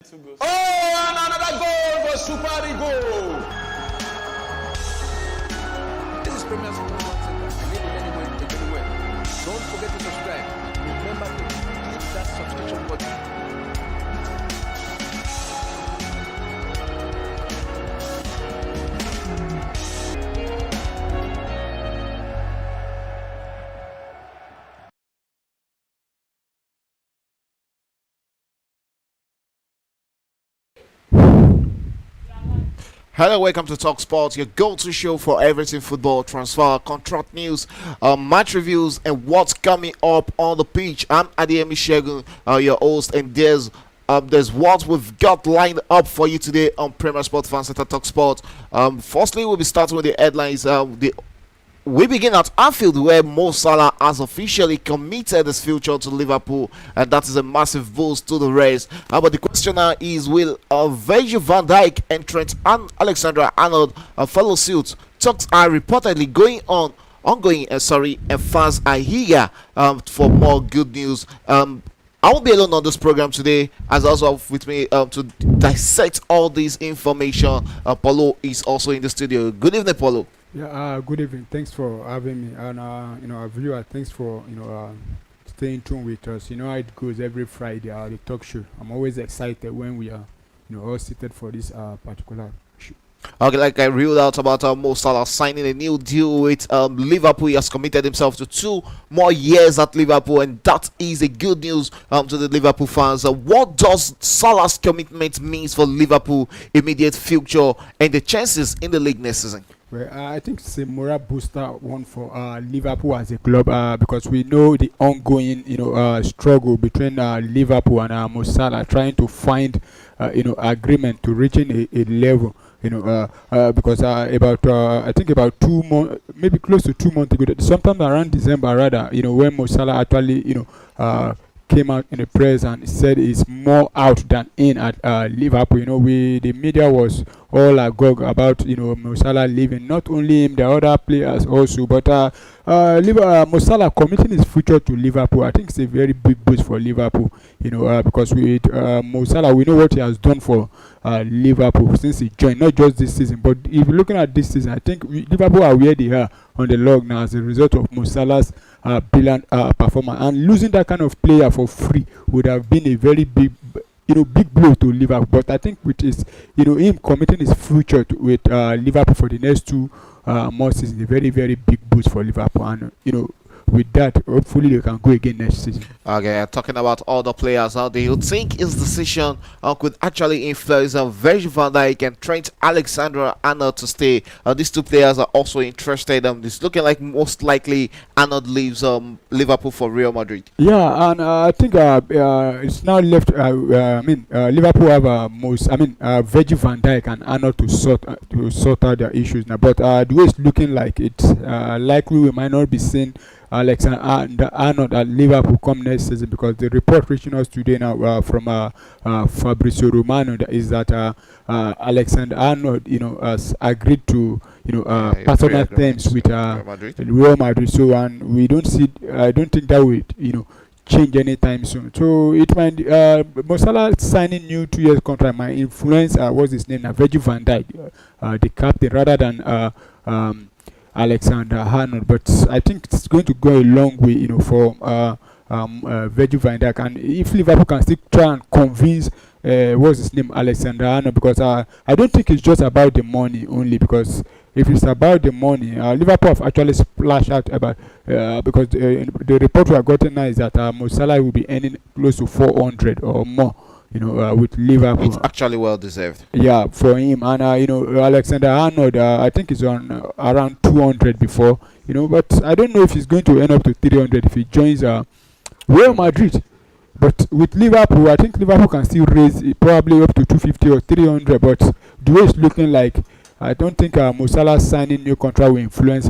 Oh, and another goal for Super Eagle. This is Premier Football Center. Anywhere. Don't forget to subscribe. Remember to click that subscription button. Hello, welcome to Talk Sports, your go-to show for everything football, transfer, contract news, match reviews, and what's coming up on the pitch. I'm Adeyemi Shegun, your host, and there's what we've got lined up for you today on Premier Sports Fan Center Talk Sports. Firstly, we'll be starting with the headlines. We begin at Anfield, where Mo Salah has officially committed his future to Liverpool, and that is a massive boost to the race. But the question now is, will Virgil van Dijk and Trent Alexander-Arnold follow suit? Talks are reportedly ongoing, and fans are eager for more good news. I won't be alone on this program today, as also with me to dissect all this information. Paulo is also in the studio. Good evening, Paulo. Yeah, good evening. Thanks for having me. And, our viewer, thanks for, staying tuned with us. You know how it goes every Friday, the talk show. I'm always excited when we are, all seated for this particular show. Okay, like I reeled out about Mo Salah signing a new deal with Liverpool. He has committed himself to 2 more years at Liverpool, and that is a good news to the Liverpool fans. What does Salah's commitment mean for Liverpool immediate future and the chances in the league next season? Well, I think it's a moral booster one for Liverpool as a club because we know the ongoing struggle between Liverpool and Mo Salah trying to find agreement to reaching a level. Because about 2 months, maybe close to 2 months ago, sometime around December rather, when Mo Salah actually came out in the press and said it's more out than in at Liverpool. The media was all agog about Mo Salah leaving. Not only him, the other players also, but Mo Salah committing his future to Liverpool. I think it's a very big boost for Liverpool. Because with Mo Salah, we know what he has done for Liverpool since he joined. Not just this season, but if you're looking at this season, I think Liverpool are where they are on the log now as a result of Mo Salah's brilliant performance. And losing that kind of player for free would have been a very big blow to Liverpool. But I think with his, him committing his future with Liverpool for the next 2 months is a very, very big boost for Liverpool. And with that, hopefully they can go again next season. Okay, talking about other players, how do you think his decision could actually influence Virgil van Dijk and Trent Alexander-Arnold to stay? These 2 players are also interested. It's looking like most likely Arnold leaves Liverpool for Real Madrid. Yeah, and I think it's now left. Liverpool have Virgil van Dijk and Arnold to sort out their issues now. But the way it's looking like, it's likely we might not be seeing Alexander-Arnold at Liverpool come next season, because the report reaching us today now from Fabrizio Romano is that Alexander-Arnold has agreed to personal terms with Real Madrid. So and we don't see, I don't think that would change anytime soon. So it might Mo Salah signing new 2 years contract might influence what's his name now, Virgil van Dijk, the captain, rather than Alexander-Arnold. But I think it's going to go a long way, for Virgil van Dijk. And if Liverpool can still try and convince what's his name, Alexander-Arnold, because I don't think it's just about the money only, because if it's about the money, Liverpool have actually splashed out about because the report we have gotten now is that Mo Salah will be earning close to 400 or more. With Liverpool. It's actually well deserved. Yeah, for him. And Alexander-Arnold, I think he's on around 200 before. But I don't know if he's going to end up to 300 if he joins Real Madrid. But with Liverpool, I think Liverpool can still raise it probably up to 250 or 300. But the way it's looking like, I don't think Mo Salah signing new contract will influence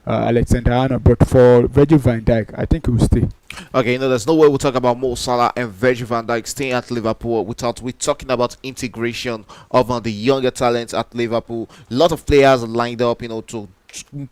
Alexander-Arnold. But for Virgil van Dijk, I think he will stay. Okay, there's no way we'll talk about Mo Salah and Virgil van Dijk staying at Liverpool without we're talking about integration of the younger talents at Liverpool. A lot of players are lined up, to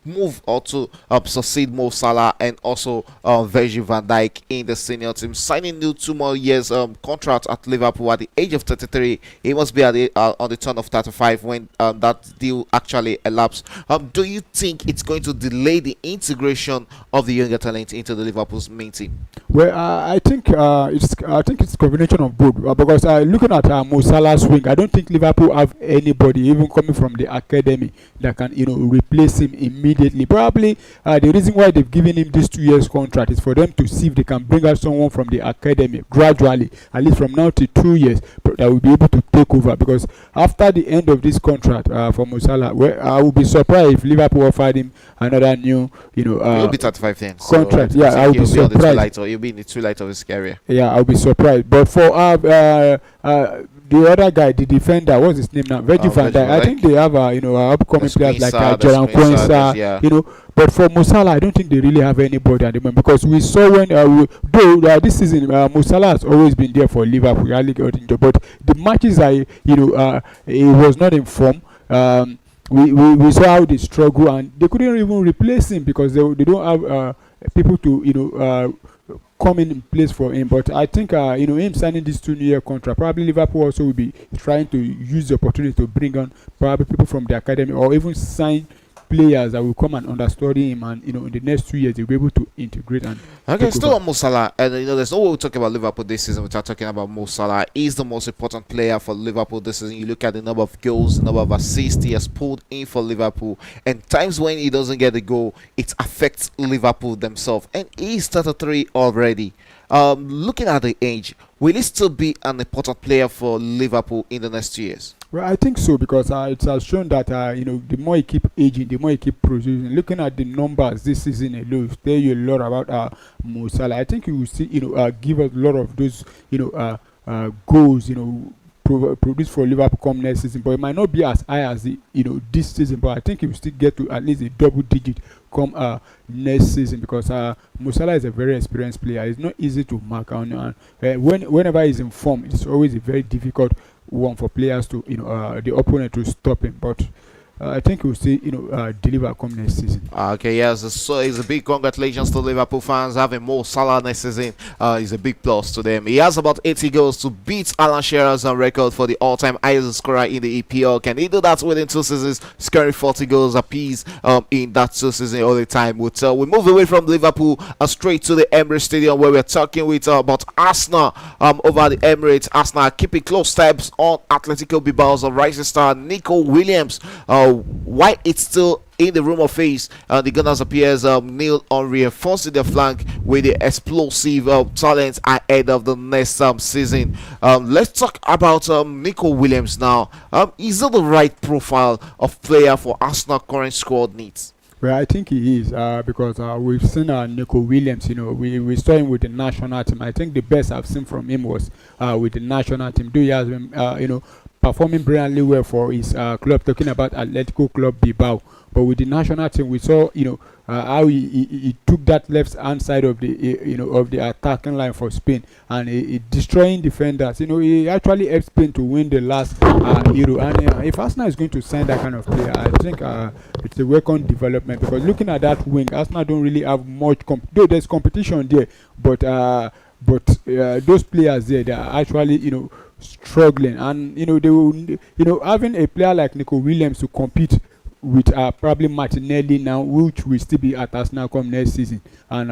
move or to succeed Mo Salah and also Virgil van Dijk in the senior team. Signing new 2 more years contract at Liverpool at the age of 33. He must be on the turn of 35 when that deal actually elapsed. Do you think it's going to delay the integration of the younger talent into the Liverpool's main team? Well, I think it's a combination of both because looking at Mo Salah's swing, I don't think Liverpool have anybody even coming from the academy that can replace him immediately. Probably the reason why they've given him this 2 years contract is for them to see if they can bring out someone from the academy gradually, at least from now to 2 years, that will be able to take over. Because after the end of this contract for Mo Salah, well, I would be surprised if Liverpool offered him another new he'll be 35 then. Contract. So Yeah, I would be surprised. He'll be in the twilight of his career. Yeah, I'll be surprised. But for the other guy, the defender, what's his name now? Virgil van Dijk. I think they have upcoming players like Jaron Quincy, But for Mo Salah, I don't think they really have anybody at the moment because we saw when this season Mo Salah has always been there for Liverpool. Really got injured, but the matches he was not in form. We saw how they struggle and they couldn't even replace him because they don't have people to come in place for him. But I think him signing this 2 year contract, probably Liverpool also will be trying to use the opportunity to bring on probably people from the academy or even sign players that will come and understudy him, and in the next 2 years they'll be able to integrate and still on Mo Salah, and there's no way we talk about Liverpool this season without talking about Mo Salah. He's the most important player for Liverpool this season. You look at the number of goals, the number of assists he has pulled in for Liverpool, and times when he doesn't get the goal, it affects Liverpool themselves, and he's 33 already. Looking at the age, will he still be an important player for Liverpool in the next 2 years? Well, I think so because it has shown that the more he keep aging, the more he keep producing. Looking at the numbers this season alone, tell you a lot about Mo Salah. I think he will see give us a lot of those goals produce for Liverpool come next season, but it might not be as high as this season. But I think he will still get to at least a double digit come next season because Mo Salah is a very experienced player. It's not easy to mark on. Whenever he's in form, it's always a very difficult one for players to the opponent to stop him. But I think we'll see deliver come next season. Okay, yes, so it's a big congratulations to Liverpool fans having Mo Salah next season. Is a big plus to them. He has about 80 goals to beat Alan Shearer's record for the all-time highest scorer in the EPL. Can he do that within 2 seasons, scoring 40 goals apiece in that 2 seasons all the time? We move away from Liverpool straight to the Emirates Stadium where we're talking with about Arsenal over the Emirates. Arsenal keeping close tabs on Atletico Bilbao's rising star Nico Williams. Why it's still in the room of face, the Gunners appears Neil on reinforcing their flank with the explosive talent ahead of the next season. Let's talk about Nico Williams now. Is it the right profile of player for Arsenal current squad needs? Well, I think he is because we've seen Nico Williams. We saw him with the national team. I think the best I've seen from him was with the national team. Though he has been performing brilliantly well for his club, talking about Atletico Club Bilbao. But with the national team, we saw how he took that left hand side of the of the attacking line for Spain and he destroying defenders. He actually helped Spain to win the last Euro. And if Arsenal is going to sign that kind of player, I think it's a welcome development because looking at that wing, Arsenal don't really have much. Though there's competition there, but those players there, they are actually struggling, and they will having a player like Nico Williams to compete with probably Martinelli now, which will still be at Arsenal come next season, and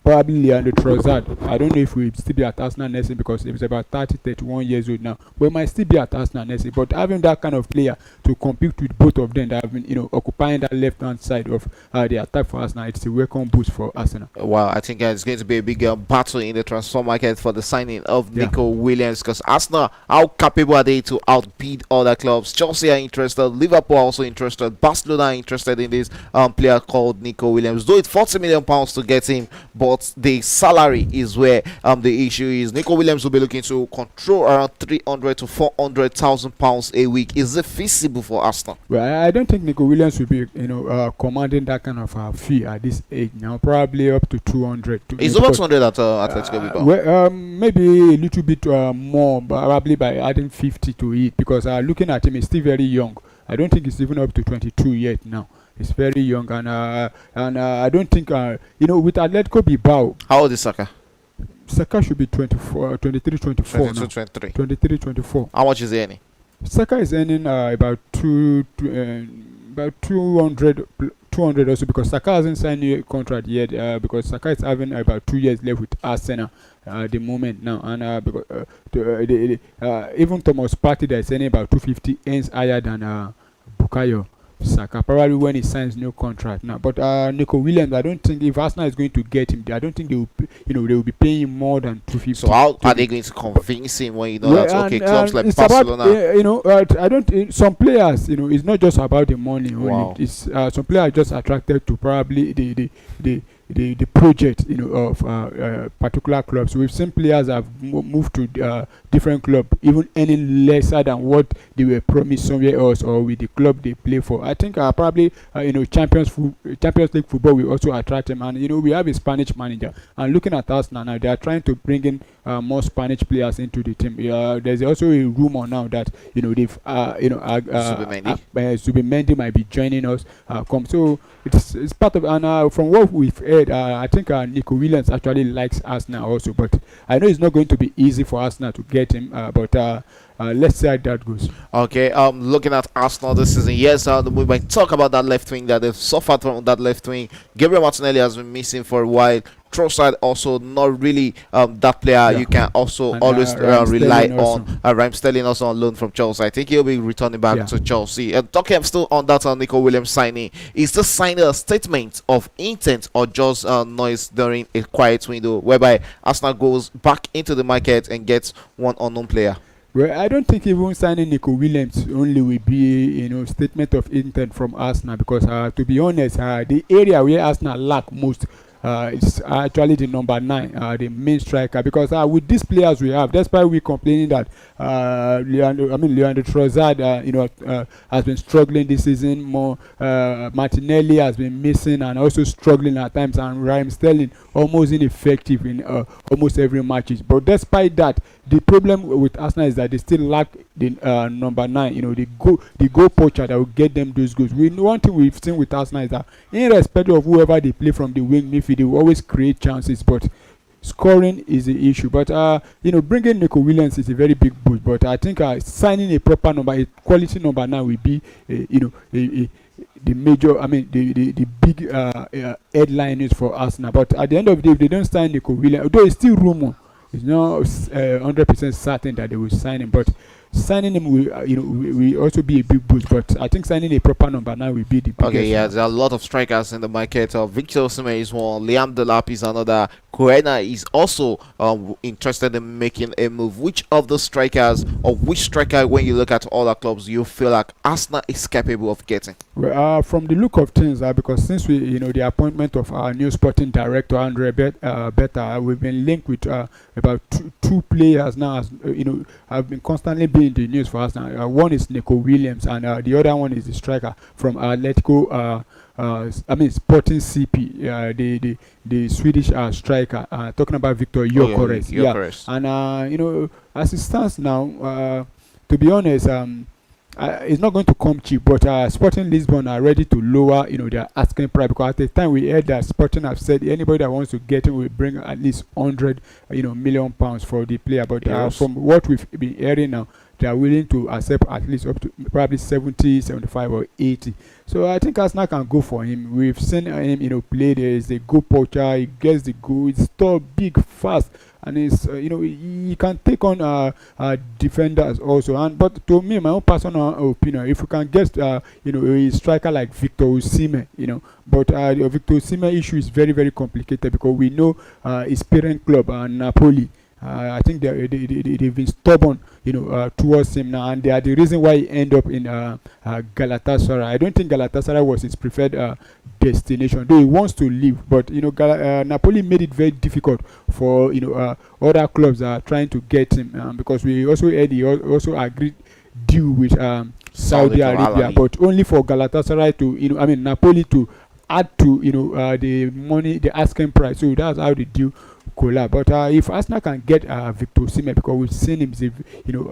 probably Leandro Trossard. I don't know if we'll still be at Arsenal next season because he's about 31 years old now, but he might still be at Arsenal next season. But having that kind of player to compete with both of them that have been occupying that left hand side of the attack for Arsenal, it's a welcome boost for Arsenal. Well, I think it's going to be a big battle in the transfer market for the signing of Nico Williams because Arsenal, how capable are they to outbid other clubs? Chelsea are interested, Liverpool are also interested, Barcelona are interested in this player called Nico Williams. Though it's £40 million to get him, but the salary is where the issue is. Nico Williams will be looking to control around 300 to 400,000 pounds a week. Is it feasible for Arsenal? Well, I don't think Nico Williams will be commanding that kind of fee at this age now. Probably up to 200. It's over 200 at Atletico Bilbao. Well, maybe a little bit more, probably by adding 50 to it because looking at him, he's still very young. I don't think he's even up to 22 yet now. He's very young, and I don't think with Atletico Bilbao, How old is Saka? Saka should be 24, 23, 24 22, now. 23. 23, 24. How much is he earning? Saka is earning about 200 also, because Saka hasn't signed a contract yet, because Saka is having about 2 years left with Arsenal at the moment now, and because even Thomas Partey that is earning about 250 earns higher than Bukayo Saka, probably when he signs new contract now. But Nico Williams, I don't think if Arsenal is going to get him, I don't think they will, they will be paying him more than 250. So how are they going to convince him when you know that okay, clubs like it's Barcelona? About, I don't. Some players, it's not just about the money only. Wow. It's some players are just attracted to probably the project, of particular clubs. We've seen players have moved to different club, even any lesser than what they were promised somewhere else or with the club they play for. I think probably Champions League football will also attract them, and we have a Spanish manager. And looking at us now, they are trying to bring in more Spanish players into the team. There's also a rumor now that they've Zubimendi might be joining us. So it's part of, and from what we've heard, I think Nico Williams actually likes Arsenal also, but I know it's not going to be easy for Arsenal to get him. But let's see how that goes. Okay, looking at Arsenal this season, yes, we might talk about that left wing that they've suffered from that left wing. Gabriel Martinelli has been missing for a while. Trossard also not really that player you can also always rely on. Raheem Sterling also on loan from Chelsea. I think he'll be returning back to Chelsea. Talking still on that Nico Williams signing. Is this signing a statement of intent or just noise during a quiet window whereby Arsenal goes back into the market and gets one unknown player? Well, I don't think even signing Nico Williams only will be, statement of intent from Arsenal, because to be honest, the area where Arsenal lack most it's actually the number 9, the main striker, because with these players we have, despite we complaining that Leandro Trossard has been struggling this season more, Martinelli has been missing and also struggling at times, and Raheem Sterling almost ineffective in almost every matches. But despite that, the problem with Arsenal is that they still lack the number 9, the goal poacher that will get them those goals. One thing we've seen with Arsenal is that irrespective of whoever they play from the wing midfield, they will always create chances, but scoring is the issue. But bringing Nico Williams is a very big boost. But I think signing a proper number, a quality number 9 will be the major, the big headline is for Arsenal. But at the end of the day, if they don't sign Nico Williams, although it's still rumor, it's not 100% certain that they will sign him, but signing him will also be a big boost. But I think signing a proper number 9 will be the biggest. Okay, yeah, there are a lot of strikers in the market. Victor Osimhen is one, Liam Delap is another, Koena is also interested in making a move. Which of the strikers, or which striker, when you look at all the clubs, you feel like Arsenal is capable of getting? Well, from the look of things, because since we, the appointment of our new sporting director Andre Beta, we've been linked with about two players now. As have been constantly being in the news for us now. One is Nico Williams, and the other one is the striker from Atletico. Sporting CP, the Swedish striker, talking about Victor Gyökeres. And as it stands now, to be honest, it's not going to come cheap, but Sporting Lisbon are ready to lower their asking price, because at the time we heard that Sporting have said anybody that wants to get him will bring at least 100 million pounds for the player. But from what we've been hearing now, they are willing to accept at least up to probably 70, 75 or 80. So I think Arsenal can go for him. We've seen him play. There is a goal poacher, he gets the goal, he's tall, big, fast, and he's he can take on defenders also. But to me, my own personal opinion, if we can get a striker like Victor Osimhen, but the Victor Osimhen issue is very, very complicated, because we know his parent club, Napoli. I think they've been stubborn, towards him now, and they are the reason why he ended up in Galatasaray. I don't think Galatasaray was his preferred destination, though he wants to leave. But Napoli made it very difficult for other clubs that are trying to get him, because we also heard he also agreed deal with Saudi Arabia, but only for Galatasaray to Napoli to add to the money, the asking price. So that's how the deal collab. But if Arsenal can get Victor Osimhen, because we've seen him,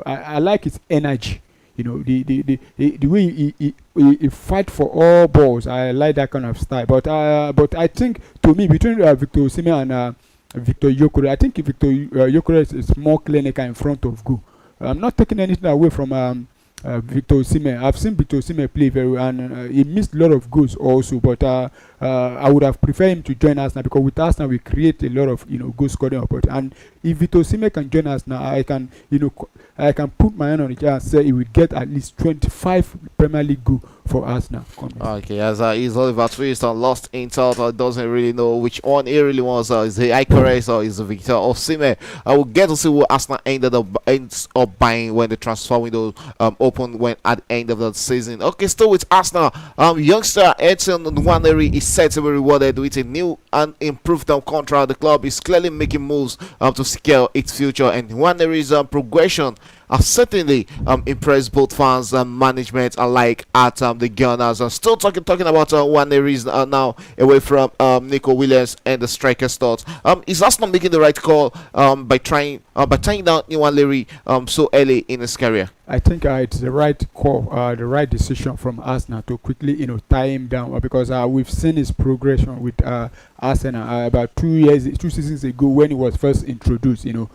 I like his energy. the way he fight for all balls. I like that kind of style. But I think, to me, between Victor Osimhen and Victor Yokore, I think Victor Yokore is more clinical in front of goal. I'm not taking anything away from Victor Osimhen. I've seen Victor Osimhen play very well, and he missed a lot of goals also. But I would have preferred him to join us now, because with us now we create a lot of goal scoring opportunities. And if Victor Osimhen can join us now, I can put my hand on it and say he will get at least 25 Premier League goals for us now. Okay, as is Oliver Twist and lost in total, doesn't really know which one he really wants. Is the Icarus or is the Victor Osimhen? I will get to see who Arsenal ends up buying when the transfer window opened when at the end of the season. Okay, still with Arsenal, youngster Edson Nwaneri is set to be rewarded with a new and improved contract. The club is clearly making moves to secure its future, and Nwaneri's progression have certainly impressed both fans and management alike at the Gunners. Still talking about Nwaneri's now away from Nico Williams and the striker's thoughts. Is Arsenal making the right call by tying down Nwaneri so early in his career? I think it's the right call, the right decision from Arsenal to quickly, tie him down, because we've seen his progression with Arsenal about 2 seasons ago when he was first introduced, to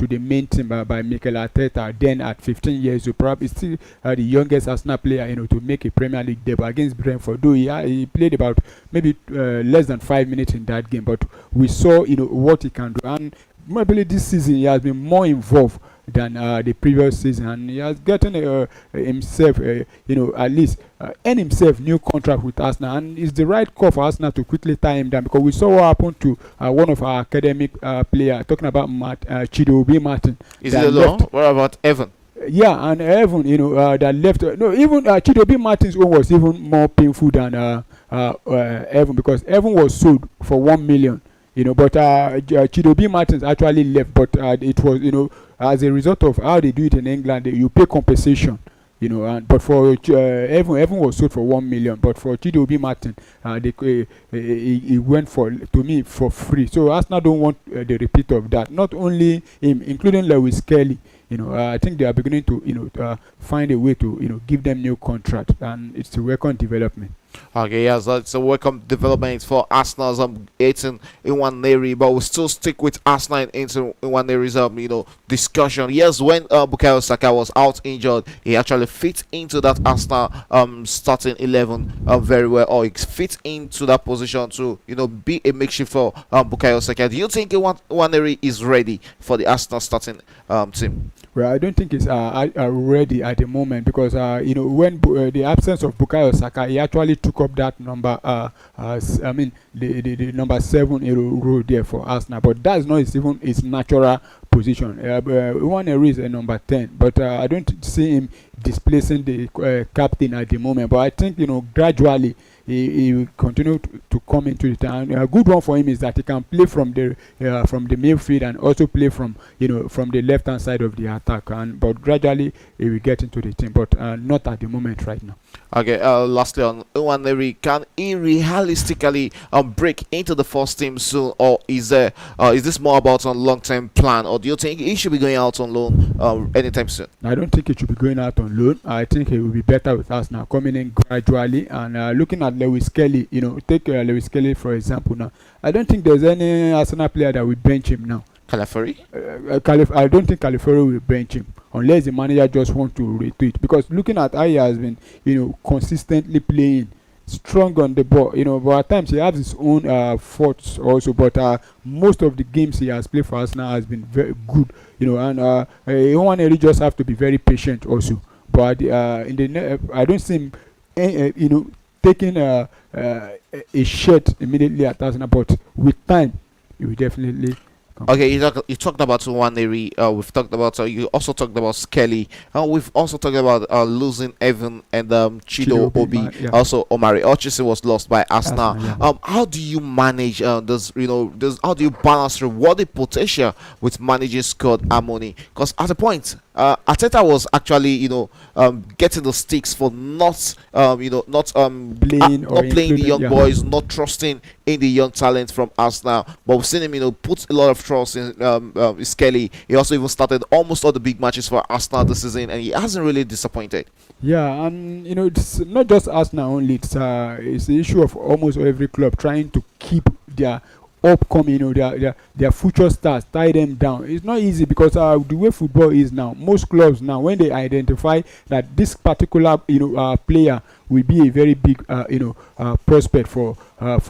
the main team by Mikel Arteta. Then at 15 years old, probably still the youngest Arsenal player, to make a Premier League debut against Brentford. Though he played about maybe less than 5 minutes in that game, but we saw, what he can do. And maybe this season he has been more involved than the previous season, and he has gotten himself, at least earn himself new contract with Arsenal, and it's the right call for Arsenal to quickly tie him down, because we saw what happened to one of our academic player, talking about Chidobe Martin. Is it alone? What about Evan? Yeah, and Evan, that left. No, even Chidobe Martin's own was even more painful than Evan, because Evan was sold for 1 million. But Chidobe Martins actually left, but it was, as a result of how they do it in England, you pay compensation, but for Evan was sold for 1 million, but for Chidobe Martin, he went for free. So Arsenal don't want the repeat of that. Not only him, including Lewis Kelly. I think they are beginning to, find a way to, give them new contract, and it's a welcome development. Okay, yes, that's a welcome development for Arsenal's Edson Nwaneri, but we'll still stick with Arsenal and Edson Nwaneri's discussion. Yes, when Bukayo Saka was out injured, he actually fit into that Arsenal starting 11 very well, or he fit into that position to be a makeshift for Bukayo Saka. Do you think Nwaneri is ready for the Arsenal starting team? Well, I don't think it's ready at the moment, because when the absence of Bukayo Saka, he actually took up that number. The number 7 role there for Arsenal, but that's not even his natural position. Nwaneri is a number 10, but I don't see him displacing the captain at the moment. But I think gradually he will continue to come into the town. A good one for him is that he can play from the midfield and also play from from the left hand side of the attack. But gradually he will get into the team, but not at the moment right now. Okay, lastly on Nwaneri, can he realistically break into the first team soon, or is this more about a long-term plan, or do you think he should be going out on loan anytime soon? I don't think he should be going out on loan. I think he will be better with us now, coming in gradually. And looking at Lewis Kelly, take Lewis Kelly for example now. I don't think there's any Arsenal player that will bench him now. Calafiori? I don't think Calafiori will bench him unless the manager just wants to retweet, because looking at how he has been, consistently playing strong on the ball, but at times he has his own faults also, but most of the games he has played for us now has been very good, and Nwaneri just have to be very patient also. But I don't see him, taking a shot immediately at Arsenal, but with time he will definitely. Okay, you talked about Nwaneri. We've talked about. You also talked about Skelly. We've also talked about losing Evan and Chido Obi. Yeah. Also, Omari Ochisi was lost by Arsenal. Yeah. How do you manage how do you balance rewarding potential with managing squad harmony? Because at a point, Arteta was actually, getting the sticks for not, not Playing or not playing the including- young yeah. boys, not trusting in the young talent from Arsenal. But we've seen him, put a lot of trust in Skelly. He also even started almost all the big matches for Arsenal this season, and he hasn't really disappointed. Yeah, and it's not just Arsenal only. It's the issue of almost every club trying to keep their upcoming, their future stars, tie them down. It's not easy because the way football is now, most clubs now, when they identify that this particular player will be a very big prospect for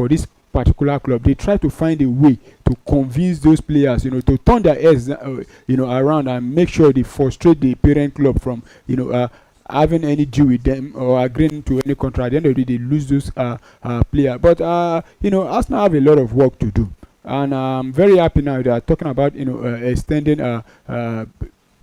this particular club, they try to find a way to convince those players, to turn their heads, around and make sure they frustrate the parent club from, having any deal with them or agreeing to any contract. At the end of the day, they lose those players. But Arsenal have a lot of work to do, and I'm very happy now they are talking about extending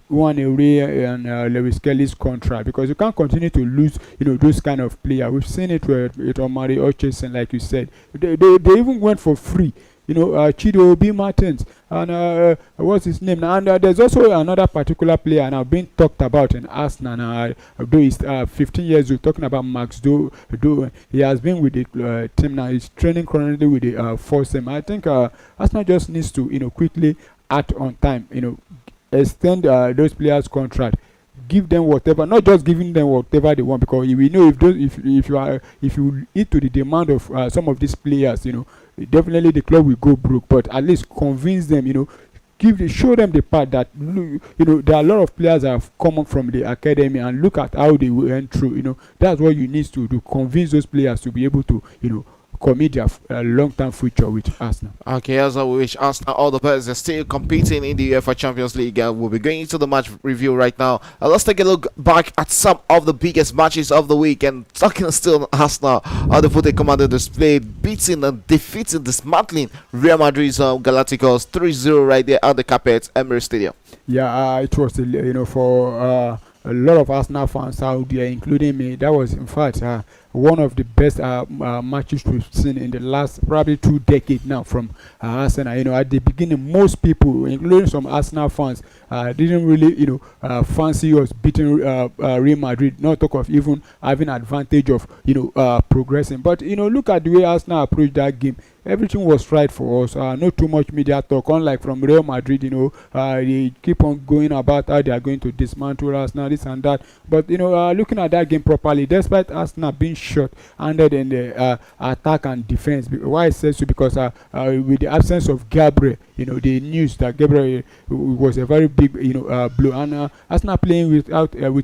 Nwaneri and Lewis Kelly's contract, because you can't continue to lose those kind of players. We've seen it with Omari Orchestra, like you said. They even went for free. Chido B. Martins and what's his name now? And there's also another particular player now being talked about in Arsenal now, though he's 15 years old, talking about Max Do. He has been with the team now. He's training currently with the first team. I think Arsenal just needs to you act on time, extend those players' contract, give them whatever, not just giving them whatever they want, because we know if you eat to the demand of some of these players, definitely the club will go broke. But at least convince them, show them the part that there are a lot of players that have come up from the academy, and look at how they went through. That's what you need to do, convince those players to be able to commit their long-term future with Arsenal. Okay, as I wish Arsenal all the best. They're still competing in the UEFA Champions League, and we'll be going into the match review right now. Let's take a look back at some of the biggest matches of the week, and talking still on Arsenal, how the football commander displayed, beating and defeating, dismantling Real Madrid's Galacticos 3-0 right there at the carpet, Emirates Stadium. Yeah, it was for a lot of Arsenal fans out there, including me. That was, in fact, one of the best matches we've seen in the last probably 2 decades now from Arsenal. At the beginning, most people, including some Arsenal fans, didn't really, fancy us beating Real Madrid. Not talk of even having advantage of, progressing. But look at the way Arsenal approached that game. Everything was right for us. Not too much media talk, unlike from Real Madrid. They keep on going about how they are going to dismantle Arsenal, this and that. But looking at that game properly, despite Arsenal being short-handed in the attack and defense, why I say so, because with the absence of Gabriel, the news that Gabriel was a very big blow, and Arsenal playing with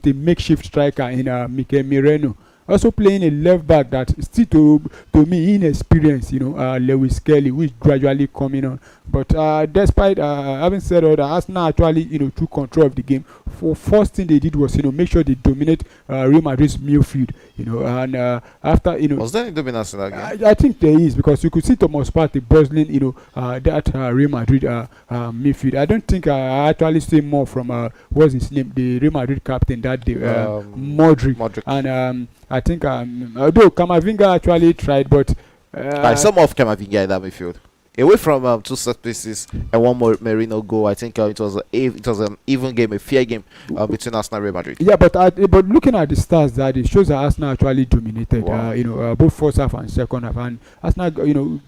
a makeshift striker in Mikel Merino. Also playing a left back that still to me inexperienced, Lewis Kelly, who is gradually coming on. But despite having said all that, Arsenal actually took control of the game. For first thing they did was make sure they dominate Real Madrid's midfield. And after was there any dominance in that game? I think there is, because you could see Thomas Partey bustling that Real Madrid midfield. I don't think I actually see more from what's his name, the Real Madrid captain that day, Modric. And I think although Camavinga actually tried, but I saw more of Camavinga in that midfield. Away from 2 set pieces and 1 more Merino goal, I think it was an even game, a fair game between Arsenal and Real Madrid. Yeah, but looking at the stats, that it shows that Arsenal actually dominated. Wow. Both first half and second half, and Arsenal,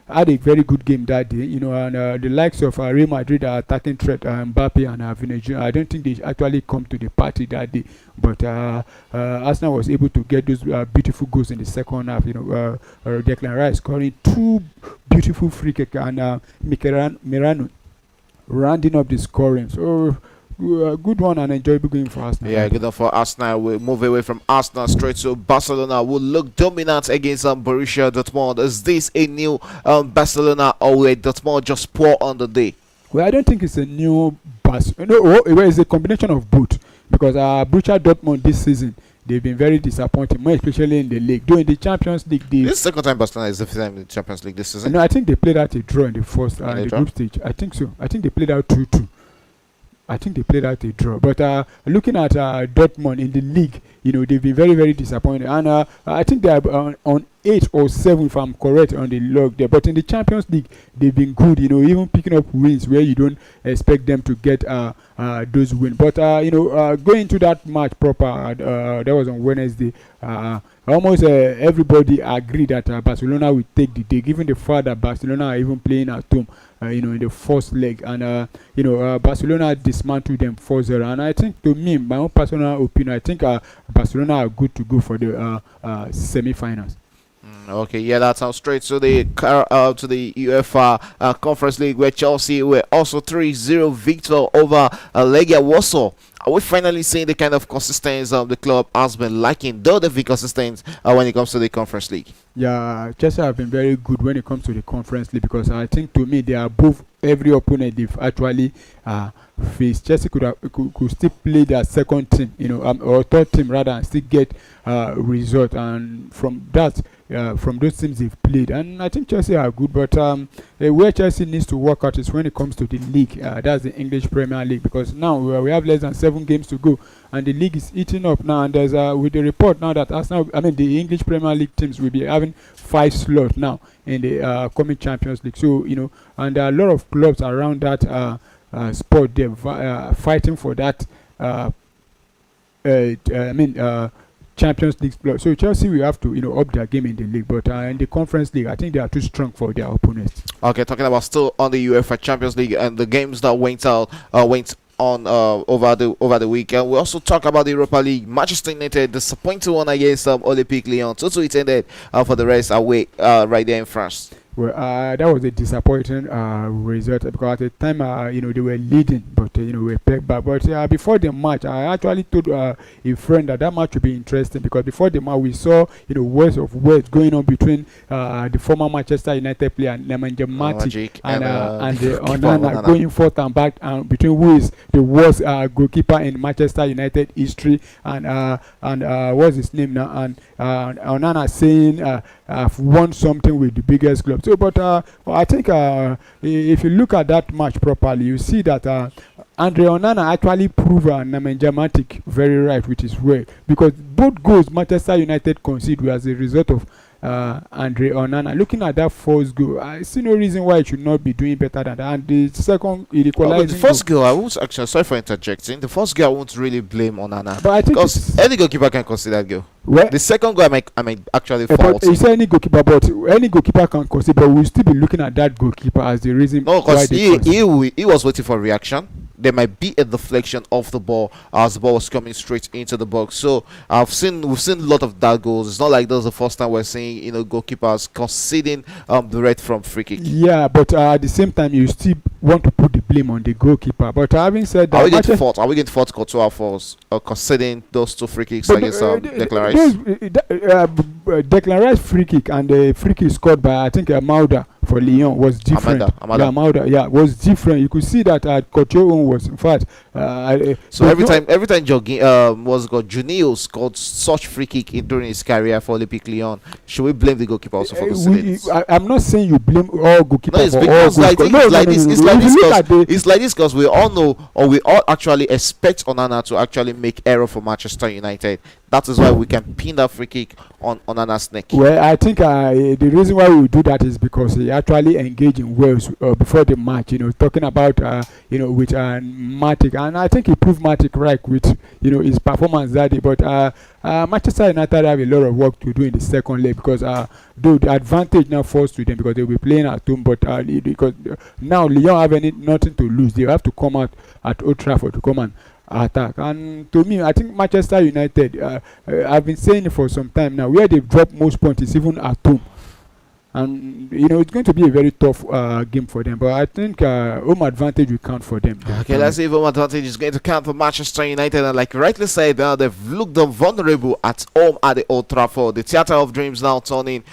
had a very good game that day. And the likes of Real Madrid attacking threat, Mbappe and Vinicius, I don't think they actually come to the party that day. But Arsenal was able to get those beautiful goals in the second half. Declan Rice scoring 2 beautiful free kicks, and Mikel Merino rounding up the scoring. So good one and enjoyable game for Arsenal. Yeah, good one for Arsenal. We'll move away from Arsenal straight to Barcelona. We'll look dominant against Borussia Dortmund. Is this a new Barcelona, or were Dortmund just poor on the day? Well, I don't think it's a new it's a combination of both, because Borussia Dortmund this season, they've been very disappointing, more especially in the league. During the Champions League, this is the second time Barcelona is the first time in the Champions League this season. No, I think they played out a draw in the first the group stage. I think so. I think they played out 2-2. I think they played out a draw. But looking at Dortmund in the league, they've been very, very disappointed. And I think they are 8 or 7 if I'm correct on the log there. But in the Champions League, they've been good, even picking up wins where you don't expect them to get those wins. But going into that match proper, that was on Wednesday. Almost everybody agreed that Barcelona will take the day, given the fact that Barcelona are even playing at home, in the first leg, and Barcelona dismantled them 4-0. And I think, to me, my own personal opinion, I think Barcelona are good to go for the semi-finals. Okay, yeah, that sounds straight to the UEFA Conference League, where Chelsea were also 3-0 victor over Legia Warsaw. Are we finally seeing the kind of consistency the club has been lacking, though they've been consistent when it comes to the Conference League? Yeah, Chelsea have been very good when it comes to the Conference League, because I think, to me, they are above every opponent they've actually faced. Chelsea could still play their second team, or third team rather, and still get result. And from that, from those teams they've played, and I think Chelsea are good. But where Chelsea needs to work out is when it comes to the league. That's the English Premier League, because now we have less than 7 games to go, and the league is eating up now. And there's with the report now that the English Premier League teams will be having 5 slots now in the coming Champions League. So and there are a lot of clubs around that sport. They're fighting for that. Champions League slot. So Chelsea will have to up their game in the league, but in the Conference League, I think they are too strong for their opponents. Okay, talking about still on the UEFA Champions League and the games that went on over the weekend. We also talk about the Europa League. Manchester United disappointing one against Olympique Lyon. 2-2 it ended for the rest away right there in France. Well, that was a disappointing result, because at the time, they were leading, but were pegged back. But before the match, I actually told a friend that match would be interesting, because before the match, we saw words of words going on between the former Manchester United player Nemanja Matic and Onana going forth and back, between who is the worst goalkeeper in Manchester United history, and what's his name now, and Onana saying I've won something with the biggest club. So, but I think if you look at that match properly, you see that Andre Onana actually proved Nemanja Matic very right with his way, because both goals Manchester United conceded were as a result of Andre Onana. Looking at that first goal, I see no reason why it should not be doing better than that. And the second, equalizing. The first goal, I won't actually. Sorry for interjecting. The first goal, I won't really blame Onana, but I think because any goalkeeper can concede that goal. Well, the second goal, I might actually fault. But say any goalkeeper, but any goalkeeper can concede. But we'll still be looking at that goalkeeper as the reason. No, because he was waiting for a reaction. There might be a deflection of the ball as the ball was coming straight into the box. So we've seen a lot of that goals. It's not like this is the first time we're seeing goalkeepers conceding the red from free kick. Yeah, but at the same time, you still want to put the blame on the goalkeeper. But having said that, are we going to fault Courtois for conceding those 2 free kicks against Declan Rice? Declan Rice free kick and the free kick scored by, I think, Mauda for Lyon was different. Amada. Was different. You could see that Courtois was, in fact. So every time Juninho scored such free kick during his career for Olympique Lyon, should we blame the goalkeeper also for conceding it? I'm not saying you blame all goalkeepers. It's like this because we all know, or we all actually expect Onana to actually make error for Manchester United. That is why we can pin that free kick on Onana's neck. Well, I think the reason why we do that is because he actually engaged in Wales before the match. Talking about with Matic, and I think he proved Matic right with his performance that day. But Manchester United have a lot of work to do in the second leg, because though the advantage now falls to them because they'll be playing at home, but because now Lyon have nothing to lose. They have to come out at Old Trafford to come and attack. And to me, I think Manchester United, I've been saying it for some time now, where they've dropped most points is even at home. And it's going to be a very tough game for them, but I think home advantage will count for them. Okay, let's see if home advantage is going to count for Manchester United. And like you rightly said, they've looked vulnerable at home at the Old Trafford. The theater of dreams now turning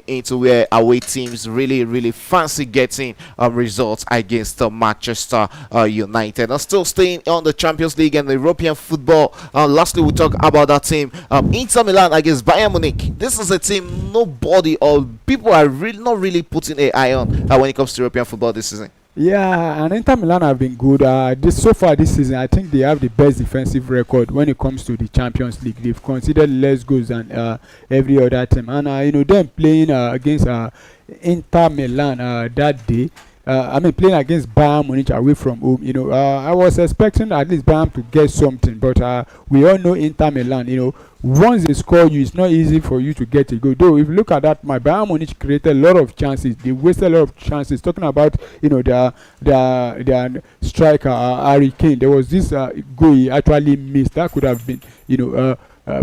into where away teams really fancy getting results against Manchester United. And still staying on the Champions League and the European football. Lastly, we talk about that team, Inter Milan against Bayern Munich. This is a team nobody or people are not really putting an eye on when it comes to European football this season. Yeah, and Inter Milan have been good. This so far this season, I think they have the best defensive record when it comes to the Champions League. They've conceded less goals than every other team, and them playing against Inter Milan that day. Playing against Bayern Munich away from home. I was expecting at least Bayern to get something, but we all know Inter Milan. Once they score you, it's not easy for you to get a goal. Though, if you look at that, my Bayern Munich created a lot of chances. They wasted a lot of chances. Talking about their striker Harry Kane, there was this goal he actually missed that could have been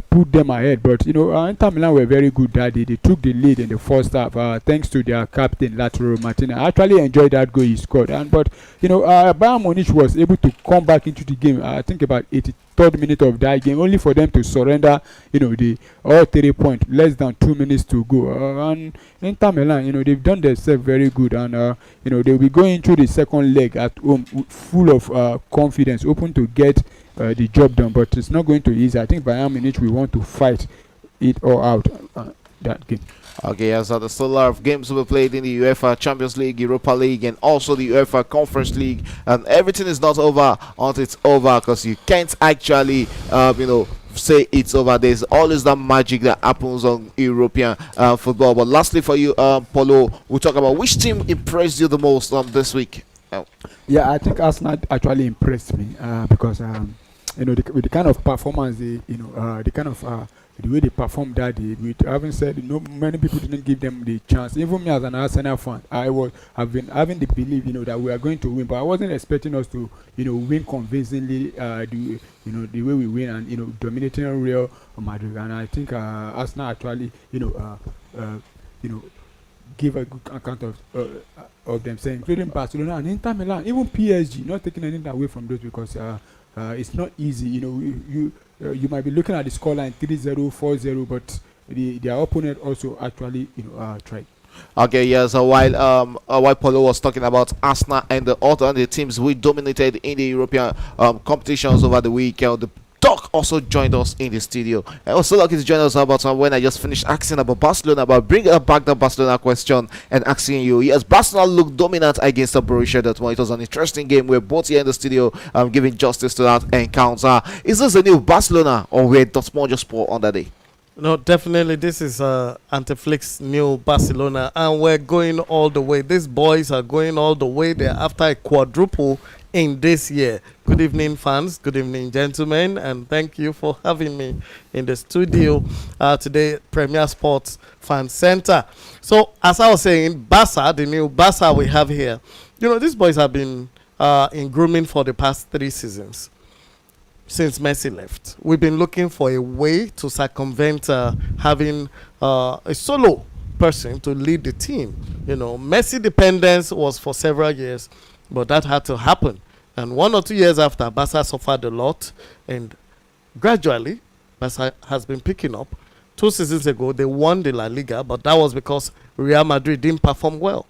put them ahead. But Inter Milan were very good that day. They took the lead in the first half thanks to their captain Lautaro Martinez. I actually enjoyed that goal he scored. But Bayern Munich was able to come back into the game. I think about 83rd minute of that game, only for them to surrender. The all 3 points, less than 2 minutes to go. And Inter Milan, they've done themselves very good, and they'll be going into the second leg at home full of confidence, open to get the job done, but it's not going to be easy. I think Bayern Munich will want to fight it all out that game. Okay, yes, there's still a lot of games to be played in the UEFA Champions League, Europa League, and also the UEFA Conference League. And everything is not over until it's over, because you can't actually, say it's over. There's always that magic that happens on European football. But lastly, for you, Paulo, we'll talk about which team impressed you the most this week. Yeah, I think Arsenal actually impressed me because with the kind of performance the way they performed that day. We haven't said many people didn't give them the chance. Even me as an Arsenal fan, have been having the belief that we are going to win, but I wasn't expecting us to win convincingly the way we win and dominating Real Madrid. And I think Arsenal actually give a good account of themselves, including Barcelona and Inter Milan, even PSG. Not taking anything away from those, because it's not easy. You might be looking at the scoreline 3-0, 4-0, but their opponent also actually tried. Okay, yeah. So while Paulo was talking about Arsenal and the other teams we dominated in the European competitions over the week, the Doc also joined us in the studio. I was so lucky to join us about when I just finished asking about Barcelona, about bringing back the Barcelona question and asking you. Yes, Barcelona looked dominant against the Borussia Dortmund. It was an interesting game. We're both here in the studio giving justice to that encounter. Is this a new Barcelona, or were Dortmund just poor on that day? No, definitely this is Anteflick's new Barcelona, and we're going all the way. These boys are going all the way. They're after a quadruple in this year. Good evening, fans. Good evening, gentlemen, and thank you for having me in the studio today, Premier Sports Fan Center. So, as I was saying, Barca, the new Barca we have here, these boys have been in grooming for the past 3 seasons. Since Messi left, we've been looking for a way to circumvent having a solo person to lead the team. Messi dependence was for several years, but that had to happen. And 1 or 2 years after, Barca suffered a lot, and gradually, Barca has been picking up. 2 seasons ago, they won the La Liga, but that was because Real Madrid didn't perform well.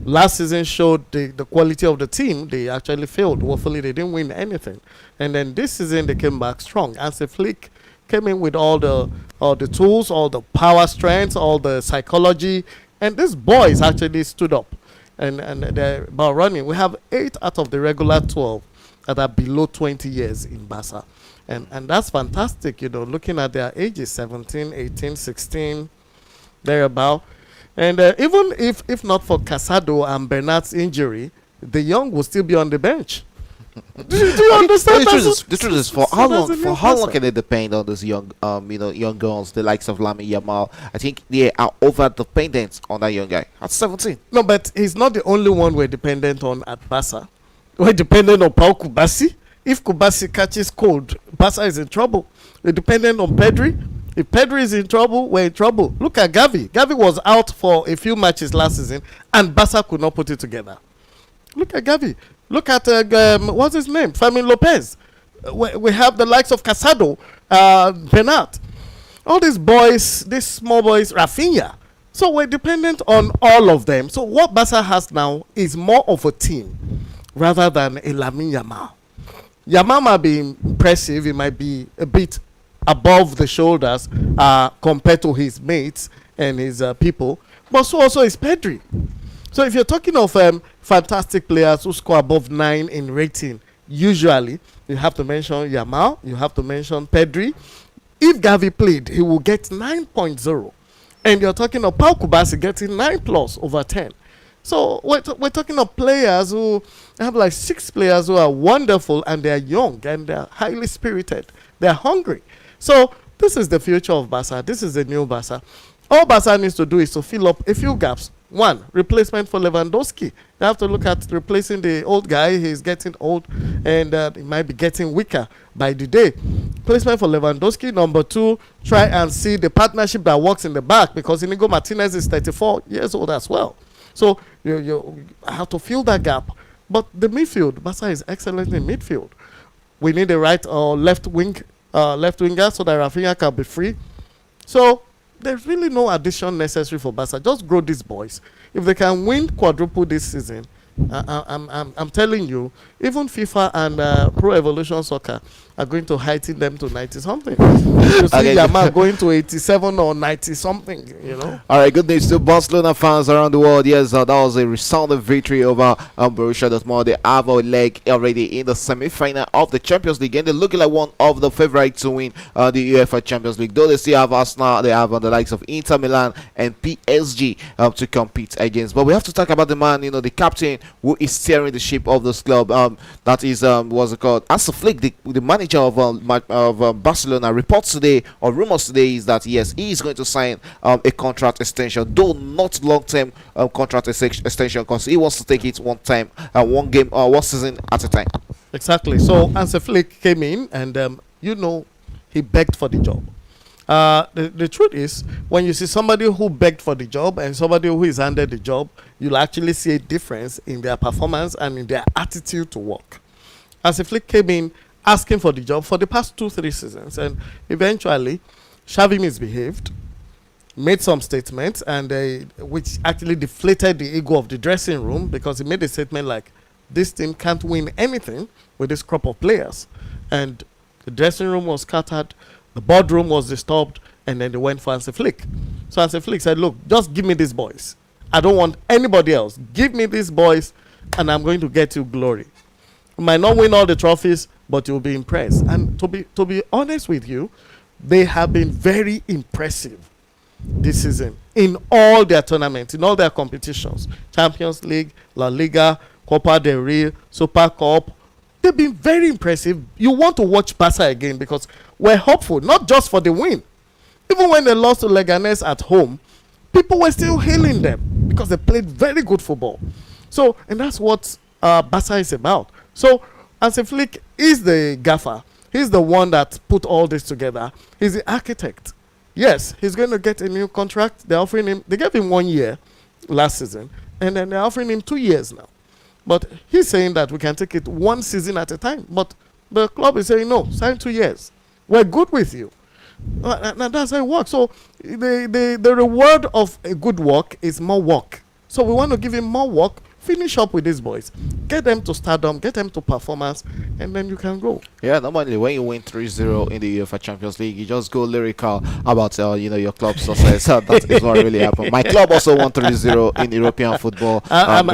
Last season showed the quality of the team. They actually failed. Woefully, they didn't win anything. And then this season, they came back strong. Hansi Flick came in with all the tools, all the power strengths, all the psychology. And these boys actually stood up. And they're about running. We have 8 out of the regular 12 that are below 20 years in Barca. And that's fantastic, looking at their ages, 17, 18, 16, thereabout. And even if not for Casado and Bernat's injury, the young will still be on the bench. Do you understand? The truth is, for how long can they depend on these young young girls, the likes of Lamine Yamal? I think they are over dependent on that young guy at 17. No, but he's not the only one we're dependent on at Barca. We're dependent on Paul Kubasi. If Kubasi catches cold, Barca is in trouble. We're dependent on Pedri. If Pedri is in trouble, we're in trouble. Look at Gavi. Gavi was out for a few matches last season, and Barca could not put it together. Look at Gavi. Look at, what's his name? Fermin Lopez. We have the likes of Casado, Bernat. All these boys, these small boys, Rafinha. So we're dependent on all of them. So what Barca has now is more of a team rather than a Lamine Yamal. Yamal might be impressive. He might be a bit above the shoulders compared to his mates and his people. But so also is Pedri. So if you're talking of fantastic players who score above 9 in rating, usually you have to mention Yamal, you have to mention Pedri. If Gavi played, he will get 9.0. And you're talking of Pau Kubasi getting 9 plus over 10. So we're talking of players who have like 6 players who are wonderful, and they're young and they're highly spirited. They're hungry. So this is the future of Barca. This is the new Barca. All Barca needs to do is to fill up a few gaps. One, replacement for Lewandowski. You have to look at replacing the old guy. He's getting old, and he might be getting weaker by the day. Replacement for Lewandowski. Number 2, try and see the partnership that works in the back, because Inigo Martinez is 34 years old as well. So you have to fill that gap. But the midfield, Barca is excellent in midfield. We need a right or left winger so that Rafinha can be free. So there's really no addition necessary for Barca. Just grow these boys. If they can win quadruple this season, I'm telling you, even FIFA and Pro Evolution Soccer are going to heighten them to 90 something. You see Yamal going to 87 or 90 something, you know. All right, good news to Barcelona fans around the world. Yes, that was a resounding victory over Borussia Dortmund. They have a leg already in the semi-final of the Champions League, and they're looking like one of the favorites to win the UEFA Champions League. Though they still have Arsenal, they have the likes of Inter Milan and PSG to compete against. But we have to talk about the man, the captain who is steering the ship of this club. That is what's it called? Hansi Flick, the manager of Barcelona. Reports today, or rumors today, is that yes, he is going to sign a contract extension, though not long-term contract extension, because he wants to take it one season at a time. Exactly. So Hansi Flick came in, and he begged for the job. The truth is, when you see somebody who begged for the job and somebody who is handed the job, you'll actually see a difference in their performance and in their attitude to work. Hansi Flick came in asking for the job for the past 2-3 seasons, and eventually Xavi misbehaved, made some statements, and which actually deflated the ego of the dressing room, because he made a statement like, this team can't win anything with this crop of players. And the dressing room was scattered, the boardroom was disturbed, and then they went for Hansi Flick. So Hansi Flick said, look, just give me these boys. I don't want anybody else. Give me these boys, and I'm going to get you glory. You might not win all the trophies, but you'll be impressed. And to be honest with you, they have been very impressive this season in all their tournaments, in all their competitions. Champions League, La Liga, Copa del Rey, Super Cup. They've been very impressive. You want to watch Barca again, because we're hopeful, not just for the win. Even when they lost to Leganes at home, people were still hailing them because they played very good football. So, and that's what Barca is about. So, Hansi Flick is the gaffer. He's the one that put all this together. He's the architect. Yes, he's going to get a new contract. They're offering him, they gave him 1 year last season, and then they're offering him 2 years now. But he's saying that we can take it 1 season at a time. But the club is saying, no, sign 2 years. We're good with you. And that's how it works. So the reward of a good work is more work. So we want to give him more work. Finish up with these boys. Get them to stardom, get them to performance, and then you can go. Yeah, normally when you win 3-0 in the UEFA Champions League, you just go lyrical about your club's success. That is what really happened. My club also won 3-0 in European football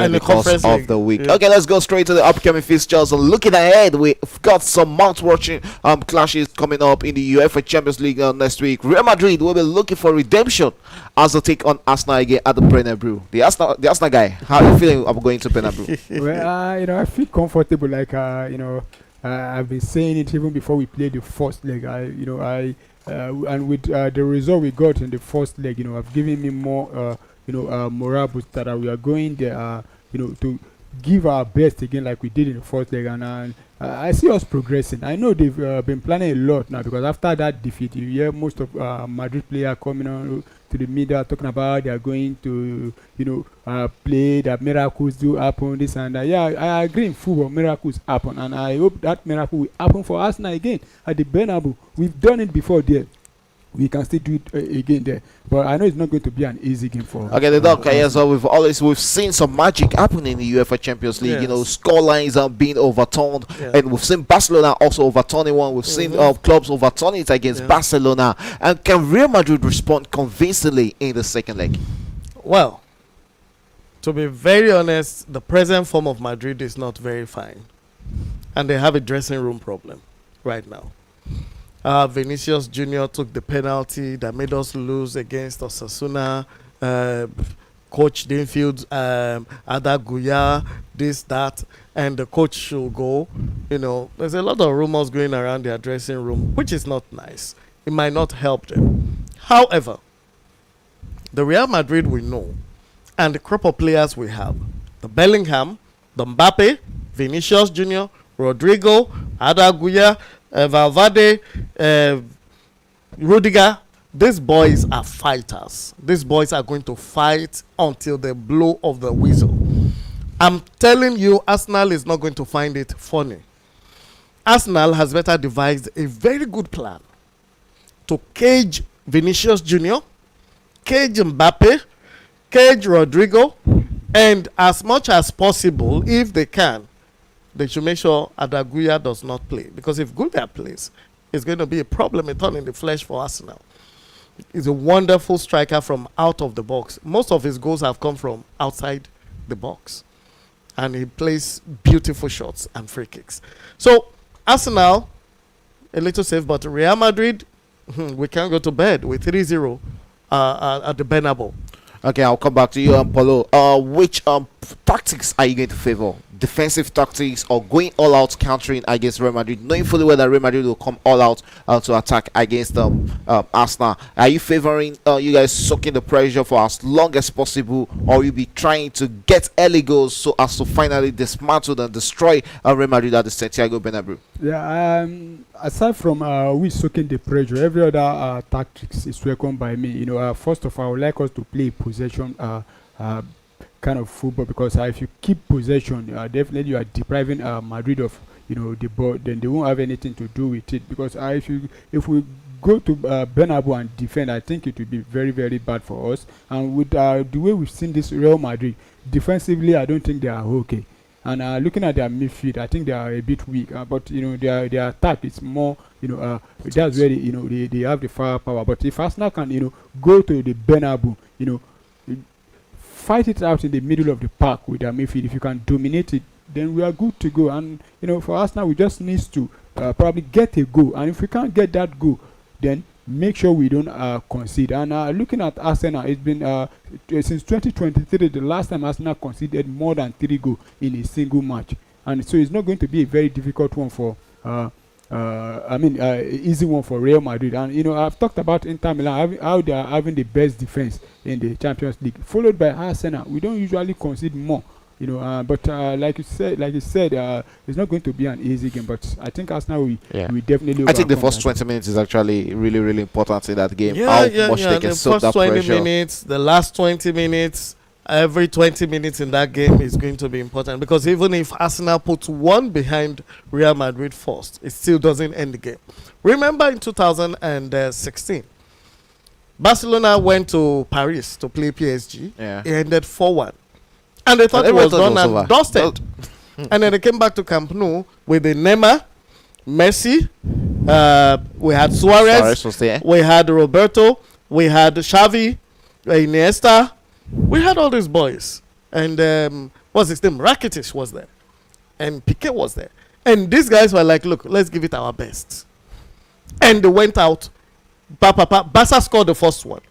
in the course of the week. Yeah. Okay, let's go straight to the upcoming fixtures. Looking ahead, we've got some mouth-watching clashes coming up in the UEFA Champions League next week. Real Madrid will be looking for redemption as they take on Arsenal again at the Bernabeu. The Arsenal guy, how are you feeling about going to Bernabeu? Well, I feel comfortable. Like I've been saying it even before we played the first leg. And with the result we got in the first leg, have given me more, morale boost that we are going there, to give our best again, like we did in the first leg. And I see us progressing. I know they've been planning a lot now, because after that defeat, you hear most of Madrid players coming on to the media talking about they are going to, play, that miracles do happen, this and that. Yeah, I agree in football, miracles happen, and I hope that miracle will happen for Arsenal again at the Bernabeu. We've done it before there. We can still do it again there, but I know it's not going to be an easy game for. Okay, the dog. Yes, so we've seen some magic happen in the UEFA Champions League. Yes. Score lines are being overturned, and we've seen Barcelona also overturning one. We've seen clubs overturning it against Barcelona. And can Real Madrid respond convincingly in the second leg? Well, To be very honest, the present form of Madrid is not very fine. And they have a dressing room problem right now. Vinicius Jr. took the penalty that made us lose against Osasuna. Coach Dinfield, Ada Guya, this, that, and the coach should go. There's a lot of rumors going around their dressing room, which is not nice. It might not help them. However, the Real Madrid we know, and the crop of players we have, the Bellingham, the Mbappe, Vinicius Jr., Rodrigo, Ada Guya, Valverde, Rudiger, these boys are fighters. These boys are going to fight until the blow of the whistle. I'm telling you, Arsenal is not going to find it funny. Arsenal has better devised a very good plan to cage Vinicius Jr., cage Mbappe, cage Rodrigo, and as much as possible, if they can, they should make sure Adaguya does not play. Because if Guya plays, it's going to be a problem, a thorn in the flesh for Arsenal. He's a wonderful striker from out of the box. Most of his goals have come from outside the box. And he plays beautiful shots and free kicks. So, Arsenal, a little safe, but Real Madrid, we can't go to bed with 3-0 at the Bernabeu. Okay, I'll come back to you, Paulo. Which tactics are you going to favor? Defensive tactics or going all out countering against Real Madrid, knowing fully well that Real Madrid will come all out to attack against Arsenal? Are you favoring you guys soaking the pressure for as long as possible, or will you be trying to get early goals so as to finally dismantle and destroy Real Madrid at the Santiago Bernabeu? Yeah, aside from we soaking the pressure, every other tactics is welcomed by me. First of all, I would like us to play possession kind of football, because if you keep possession, definitely you are depriving Madrid of the ball. Then they won't have anything to do with it. Because if we go to Bernabeu and defend, I think it will be very, very bad for us. And with the way we've seen this Real Madrid defensively, I don't think they are okay. And looking at their midfield, I think they are a bit weak. But their attack is more, that's where they have the firepower. But if Arsenal can go to the Bernabeu, fight it out in the middle of the park with their midfield, if you can dominate it, then we are good to go. And for Arsenal, we just need to probably get a goal. And if we can't get that goal, then make sure we don't concede. And looking at Arsenal, it's been since 2023 the last time Arsenal conceded more than 3 goals in a single match. And so it's not going to be a very difficult one for easy one for Real Madrid. And I've talked about Inter Milan, how they are having the best defense in the Champions League, followed by Arsenal. We don't usually concede more, but like you said, it's not going to be an easy game. But I think Arsenal we definitely. I think the first 20 minutes is actually really, really important in that game. They can the soak that 20 pressure. Minutes, the last 20 minutes. Every 20 minutes in that game is going to be important, because even if Arsenal puts one behind Real Madrid first, it still doesn't end the game. Remember in 2016, Barcelona went to Paris to play PSG. Yeah. It ended 4-1. And they thought it was done and dusted. And then they came back to Camp Nou with the Neymar, Messi, we had Suarez was there. We had Roberto, we had Xavi, Iniesta. We had all these boys, and what's his name? Rakitic was there, and Piqué was there, and these guys were like, "Look, let's give it our best," and they went out. Barca scored the first one.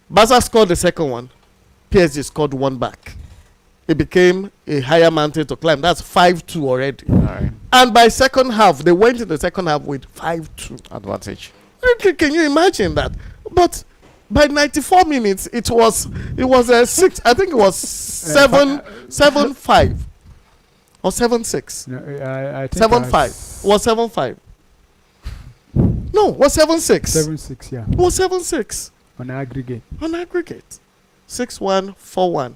Barca scored the second one. PSG scored one back. It became a higher mountain to climb. That's 5-2 already. All right. And by second half, they went in the second half with 5-2 advantage. Can you imagine that? But by 94 minutes, it was a 6. I think it was 7-5 or 7-6. No, I think 7-5. Was 7-5? No, was 7-6. 7-6, yeah. It was 7-6 on aggregate. 6-1, 4-1.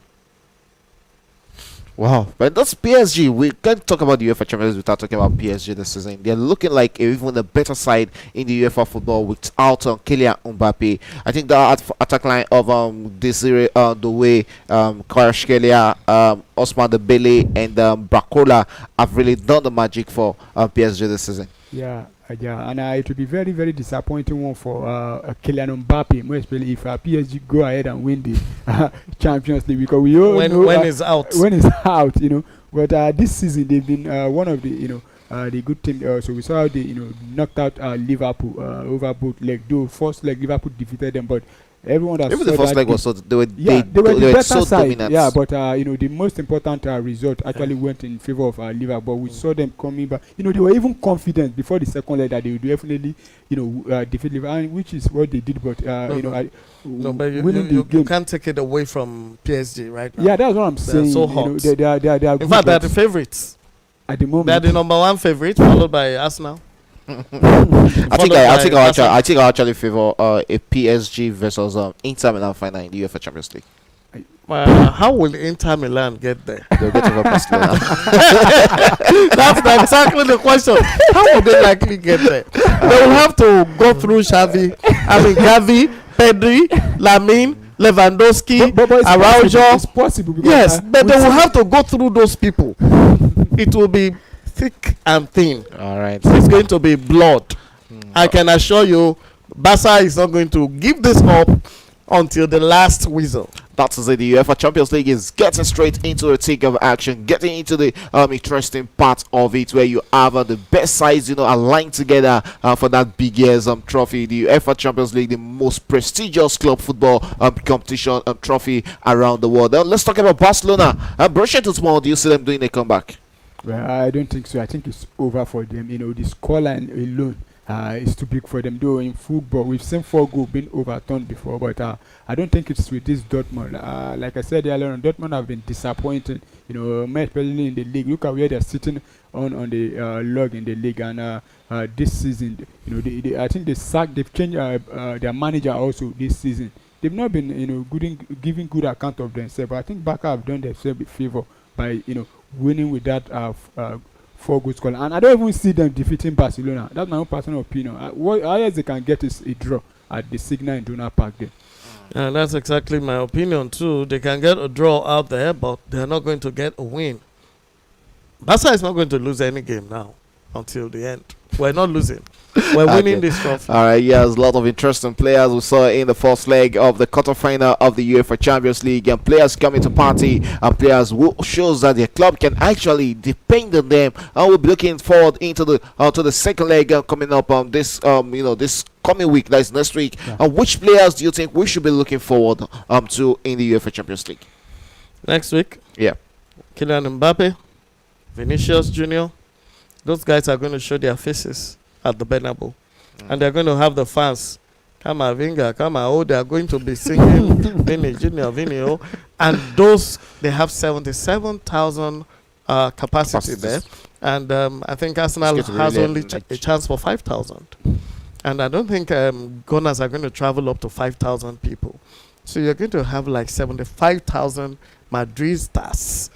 Wow, but that's PSG. We can't talk about the UEFA Champions League without talking about PSG this season. They're looking like even a better side in the UEFA football without Kylian Mbappe. I think the attack line of Desiree Doué, Kvaratskhelia, Ousmane Dembele, and Barcola have really done the magic for PSG this season. Yeah, Yeah, and it will be very, very disappointing one for Kylian Mbappe, more especially if PSG go ahead and win the Champions League, because we all know when he's out. when it's out, But this season they've been one of the the good team. So we saw how they knocked out Liverpool over both leg. Though first leg Liverpool defeated them, but everyone that Even saw the first that leg game, was so they were they were the better so side. dominant. Yeah, but the most important result actually went in favor of Liverpool. We saw them coming back. They were even confident before the second leg that they would definitely defeat Liverpool, which is what they did. But No, but winning the you game. can't take it away from PSG right now. Yeah, that's what I'm They're saying. so hot. They are In good, fact, they're but the favorites. at the They're moment. the number one favorite, followed by Arsenal. I think I actually favor a PSG versus Inter Milan final in the UEFA Champions League. How will Inter Milan get there? They'll get over Barcelona. That's exactly the question. How will they likely get there? They will have to go through Gavi, Pedri, Lamine, Lewandowski, But it's Araujo. It's possible. Because, Yes, but they will have to go through those people. It will be thick and thin. All right. It's going to be blood. I can assure you, Barca is not going to give this up until the last whistle. That is it. The UEFA Champions League is getting straight into the thick of action, getting into the interesting part of it, where you have the best sides, aligned together for that big year's trophy. The UEFA Champions League, the most prestigious club football competition trophy around the world. Now, let's talk about Barcelona. Borussia Dortmund, do you see them doing a comeback? Well, I don't think so. I think it's over for them. The scoreline alone is too big for them. Though in football, we've seen 4 goals being overturned before, but I don't think it's with this Dortmund. Like I said earlier on, Dortmund have been disappointing. Especially in the league. Look at where they're sitting on the log in the league, and this season, I think they've changed their manager also this season. They've not been, giving good account of themselves. But I think Barca have done themselves a favor by, winning with that 4 goals score, and I don't even see them defeating Barcelona. That's my own personal opinion. What highest they can get is a draw at the Signal Iduna Park there. And that's exactly my opinion too. They can get a draw out there, but they're not going to get a win. Barca is not going to lose any game now until the end. We're not losing. We're winning this trophy. All right, yeah, there's a lot of interesting players we saw in the first leg of the quarterfinal of the UEFA Champions League, and players coming to party, and players who shows that their club can actually depend on them. And we'll be looking forward into the to the second leg coming up on this this coming week, that's next week. Yeah. Which players do you think we should be looking forward to in the UEFA Champions League? Next week, Yeah. Kylian Mbappe, Vinicius Junior. Those guys are going to show their faces at the Bernabeu, and they're going to have the fans. Vinga, they are going to be singing Vini Junior, Vini, and those they have 77,000 capacity there, and I think Arsenal has only a chance for 5,000, and I don't think Gunners are going to travel up to 5,000 people. So you're going to have like 75,000 Madridistas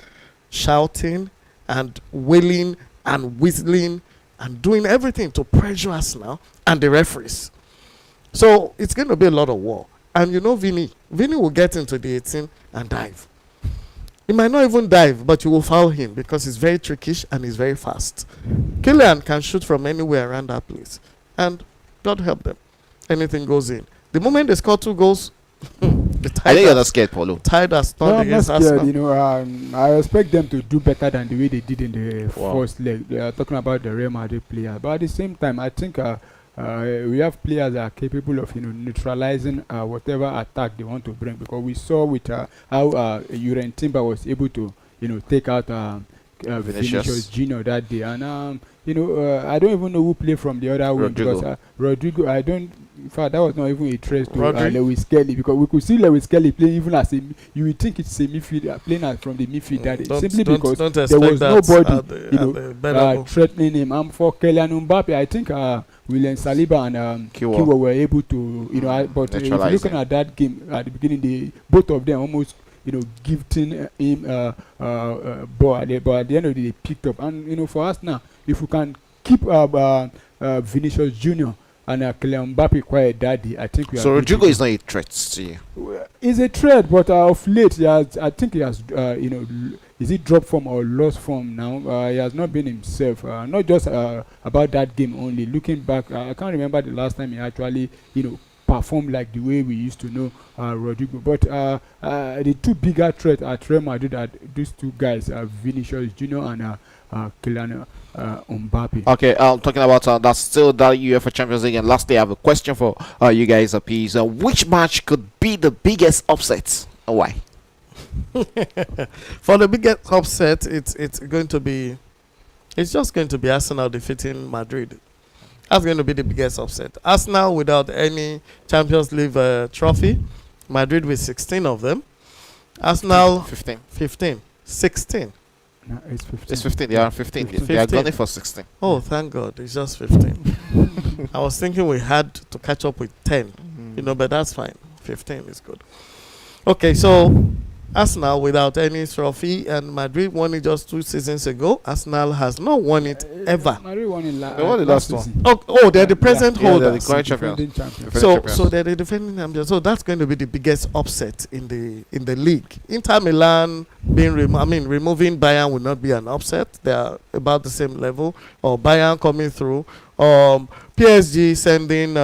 shouting and wailing and whistling and doing everything to pressure Arsenal and the referees. So it's going to be a lot of war. And Vini will get into the 18 and dive. He might not even dive, but you will foul him because he's very trickish and he's very fast. Kylian can shoot from anywhere around that place. And God help them. Anything goes in. The moment they score 2 goals, I think you're not scared, Paulo. Tide has No, turned I'm not against scared. Arsenal. I expect them to do better than the way they did in the Wow. first leg. They are talking about the Real Madrid players, but at the same time, I think we have players that are capable of neutralizing whatever attack they want to bring. Because we saw with how Juren Timber was able to take out Vinicius Junior that day, and I don't even know who played from the other wing, because Rodrigo, I don't. In fact, that was not even a trace to Lewis Kelly, because we could see Lewis Kelly playing even as you would think it's a midfielder playing from the midfield that day, simply because there was nobody threatening him. And for Kylian Mbappe, I think William Saliba and Kiwa were able to but if you're looking at that game at the beginning, both of them almost gifting him ball, but at the end of the day they picked up. And for us now, if we can keep Vinicius Junior and Kylian Mbappe quite a daddy. I think we are. So good to Rodrigo go. is not a threat to you. He's a threat, but of late, I think he has, is he dropped form or lost form now? He has not been himself. Not just about that game only. Looking back, I can't remember the last time he actually, performed like the way we used to know Rodrigo. But the two bigger threats at Real Madrid are these two guys, Vinicius Junior and Kylian Mbappe. Okay, talking about that's still that UEFA Champions League. And lastly, I have a question for you guys, please. Which match could be the biggest upset? And why? For the biggest upset, it's just going to be Arsenal defeating Madrid. That's going to be the biggest upset. Arsenal without any Champions League trophy, Madrid with 16 of them. Arsenal 15, 16. No, it's 15. It's 15. They are 15. 15. They are going for 16. Oh, thank God, it's just 15. I was thinking we had to catch up with 10, but that's fine. 15 is good. Okay, so Arsenal without any trophy, and Madrid won it just 2 seasons ago. Arsenal has not won it ever. Madrid won in They won the last one. season. Oh, they're the present Yeah, they're the holders. current champions. Defending champions. Defending So they're the defending champions. So that's going to be the biggest upset in the league. Inter Milan removing Bayern will not be an upset. They are about the same level. Or Bayern coming through. PSG sending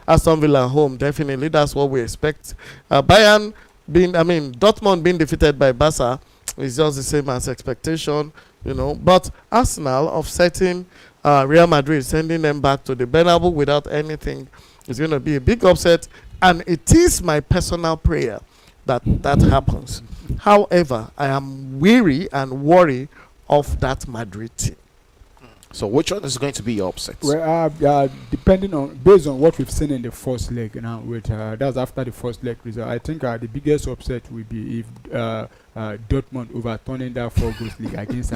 Aston Villa home. Definitely, that's what we expect. Bayern Dortmund being defeated by Barca is just the same as expectation, But Arsenal offsetting Real Madrid, sending them back to the Bernabeu without anything, is going to be a big upset. And it is my personal prayer that happens. However, I am weary and worried of that Madrid team. So which one is going to be your upset? Well, based on what we've seen in the first leg now, that's after the first leg result. I think the biggest upset will be if Dortmund overturning that 4 goals league against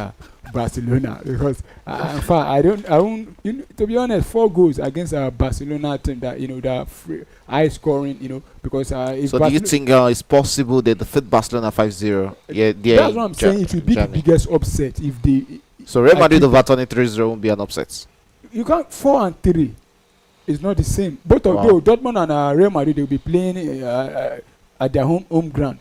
Barcelona, because in fact I won't. To be honest, 4 goals against a Barcelona team that that high scoring, because if So do you think it's possible they defeat Barcelona 5-0? Yeah, that's what I'm saying. It will be the biggest upset if they. So Real Madrid overturning 3-0 won't be an upset. You can't 4 and 3. It's not the same. Both of those, Dortmund and Real Madrid, they'll be playing at their home ground.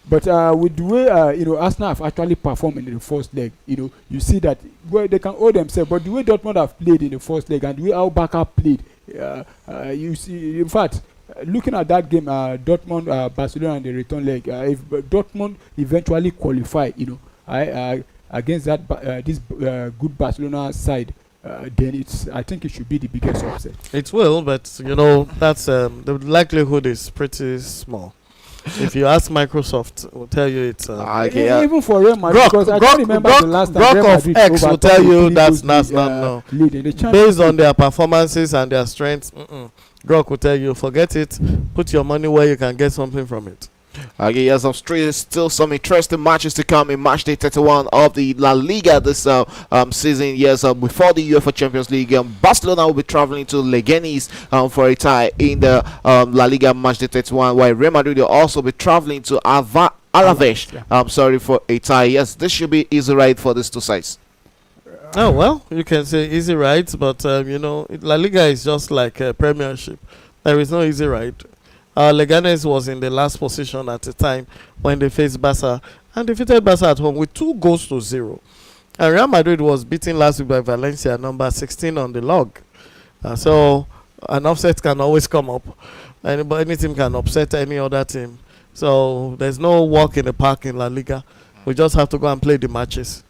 But with the way Arsenal have actually performed in the first leg, you see that they can hold themselves. But the way Dortmund have played in the first leg and the way our backup played, you see. In fact, looking at that game, Dortmund, Barcelona, and the return leg, if Dortmund eventually qualify, against that this good Barcelona side, then I think it should be the biggest upset. It will, but that's the likelihood is pretty small. If you ask Microsoft, will tell you it's even for Real Madrid, because I can't remember the last time Real of Madrid X will tell you that's no. lead in the Champions Based on League. their performances and their strengths, Grok will tell you forget it. Put your money where you can get something from it. Okay, yes, still some interesting matches to come in match day 31 of the La Liga this season. Yes, before the UEFA Champions League, Barcelona will be traveling to Leganes for a tie in the La Liga match day 31, while Real Madrid will also be traveling to Alaves. For a tie. Yes, this should be easy ride for these two sides. Oh well, you can say easy rides, but La Liga is just like a Premiership. There is no easy ride. Leganes was in the last position at the time when they faced Barca and defeated Barca at home with 2-0. And Real Madrid was beaten last week by Valencia, number 16 on the log. So an upset can always come up. Any team can upset any other team. So there's no walk in the park in La Liga. We just have to go and play the matches.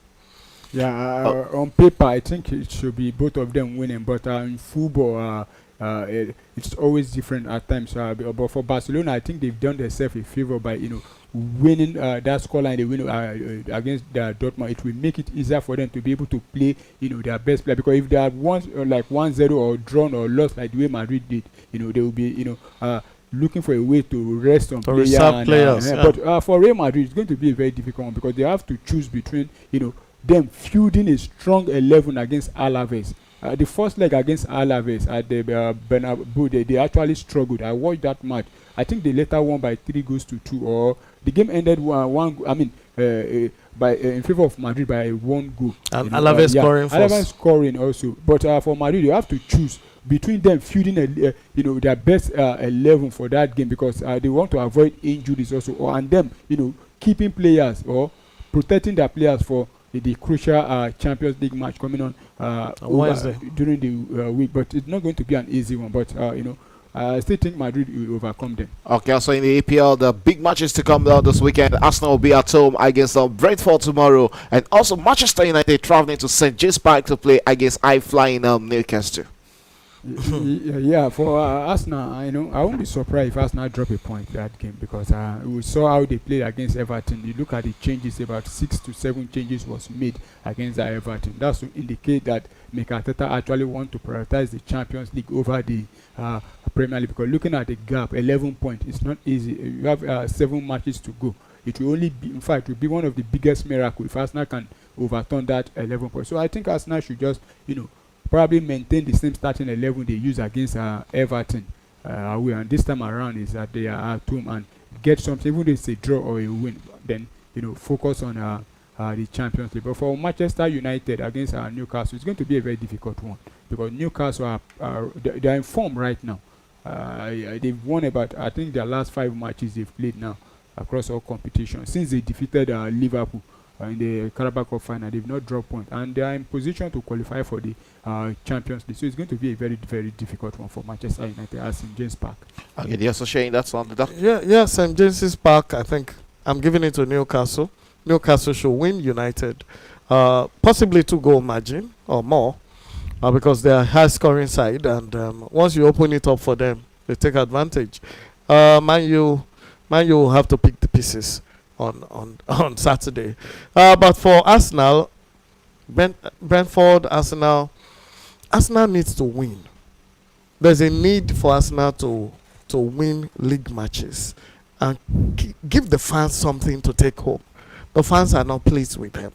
Yeah, on paper, I think it should be both of them winning, but in football, it's always different at times. But for Barcelona, I think they've done themselves a favor by winning that scoreline. They win against Dortmund. It will make it easier for them to be able to play their best player. Because if they had won like 1-0 or drawn or lost like the way Madrid did, they will be looking for a way to rest on players. But for Real Madrid, it's going to be a very difficult one because they have to choose between them fielding a strong 11 against Alaves. The first leg against Alaves at the Bernabeu, they actually struggled. I watched that match. I think they later won by 3-2, or the game ended in favor of Madrid by 1 goal. And Alaves scoring first. Alaves scoring also. But for Madrid, you have to choose between them feuding their best 11 for that game, because they want to avoid injuries also, and them keeping players or protecting their players for the crucial Champions League match coming on during the week. But it's not going to be an easy one, but I still think Madrid will overcome them. Okay, so in the EPL, the big matches to come down this weekend. Arsenal will be at home against Brentford tomorrow, and also Manchester United traveling to St. James Park to play against high-flying Newcastle. Yeah, for Arsenal, I won't be surprised if Arsenal drop a point that game, because we saw how they played against Everton. You look at the changes, about 6 to 7 changes was made against Everton. That's to indicate that Mikel Arteta actually want to prioritize the Champions League over the Premier League, because looking at the gap, 11 points, it's not easy. You have 7 matches to go. It will only be, in fact, it will be one of the biggest miracles if Arsenal can overturn that 11 points. So I think Arsenal should just, probably maintain the same starting 11 they use against Everton away, and this time around is that they are at home and get something, even if it's a draw or a win, then focus on the Champions League. But for Manchester United against Newcastle, it's going to be a very difficult one, because Newcastle they are in form right now. They've won about, I think, their last 5 matches they've played now across all competitions since they defeated Liverpool in the Carabao Cup final. They've not dropped point, and they are in position to qualify for the Champions League. So it's going to be a very, very difficult one for Manchester United at St. James Park. Okay, yes, so Shane, that's on the dock. Yeah, St. James's Park. I think I'm giving it to Newcastle. Newcastle should win United, possibly 2-goal margin or more, because they are high-scoring side, and once you open it up for them, they take advantage. Man U will have to pick the pieces on Saturday. But for Arsenal, Brentford, Arsenal needs to win. There's a need for Arsenal to win league matches and give the fans something to take home. The fans are not pleased with them.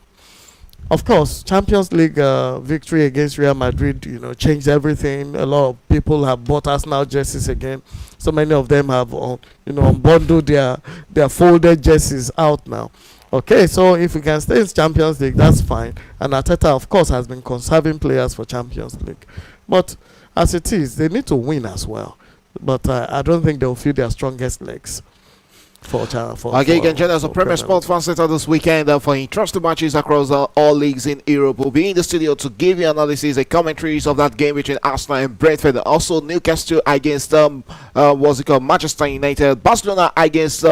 Of course, Champions League victory against Real Madrid, changed everything. A lot of people have bought Arsenal jerseys again. So many of them have, unbundled their folded jerseys out now. Okay, so if we can stay in Champions League, that's fine. And Arteta, of course, has been conserving players for Champions League. But as it is, they need to win as well. But I don't think they'll feel their strongest legs. You can join us on Premier Sports Fan Center this weekend for interesting matches across all leagues in Europe. We'll be in the studio to give you analysis and commentaries of that game between Arsenal and Brentford. Also, Newcastle against Manchester United. Barcelona against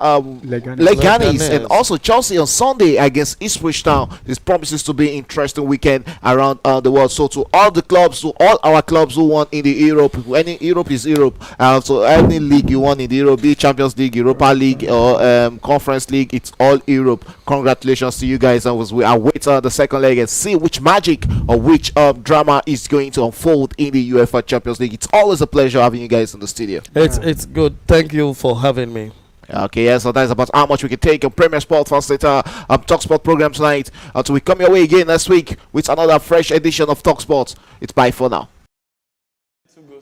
Leganes, and also Chelsea on Sunday against Ipswich Town. This promises to be an interesting weekend around the world. So to all the clubs, to all our clubs who won in the Europe, Europe is Europe. So any league you won in the Europe, be it Champions League, Europa League, or Conference League, it's all Europe. Congratulations to you guys, and we await the second leg and see which magic or which drama is going to unfold in the UEFA Champions League. It's always a pleasure having you guys in the studio. It's good. Thank you for having me. Okay, yeah, so that's about how much we can take on Premier Sport Fast Later Talk Sport program tonight. Until we come your way again next week with another fresh edition of Talk Sports. It's bye for now.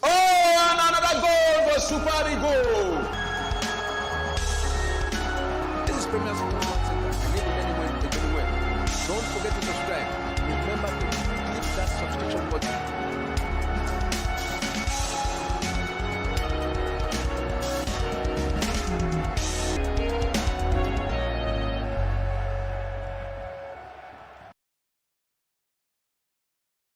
Oh, and another goal for Super Eagles. This is Premier Sports Center. I need anywhere to get away. Don't forget to subscribe. Remember to click that subscription button.